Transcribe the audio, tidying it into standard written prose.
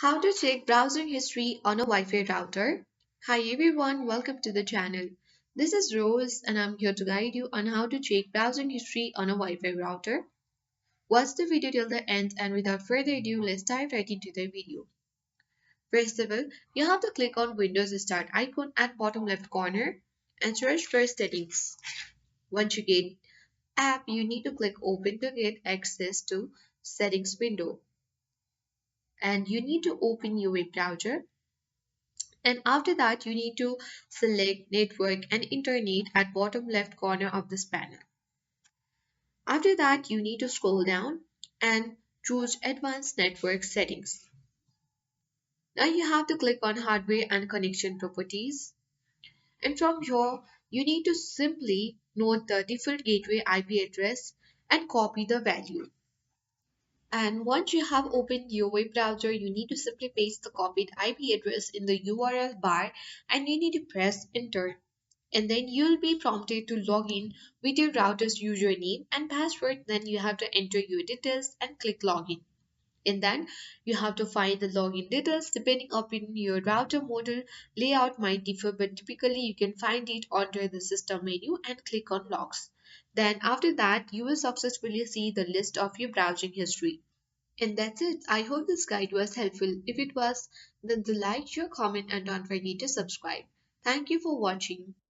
How to check browsing history on a Wi-Fi router. Hi everyone, welcome to the channel. This is Rose and I'm here to guide you on how to check browsing history on a Wi-Fi router. Watch the video till the end and without further ado, let's dive right into the video. First of all, you have to click on Windows Start icon at bottom left corner and search for settings. Once you get app, you need to click open to get access to settings window. And you need to open your web browser. And after that, you need to select network and internet at bottom left corner of this panel. After that, you need to scroll down and choose advanced network settings. Now you have to click on hardware and connection properties. And from here, you need to simply note the default gateway IP address and copy the value. And once you have opened your web browser, you need to simply paste the copied IP address in the URL bar and you need to press enter. And then you'll be prompted to log in with your router's username and password. Then you have to enter your details and click login. And then you have to find the login details depending upon your router model. Layout might differ, but typically you can find it under the system menu and click on logs. Then after that, you will successfully see the list of your browsing history. And that's it. I hope this guide was helpful. If it was, then like, share, comment, and don't forget to subscribe. Thank you for watching.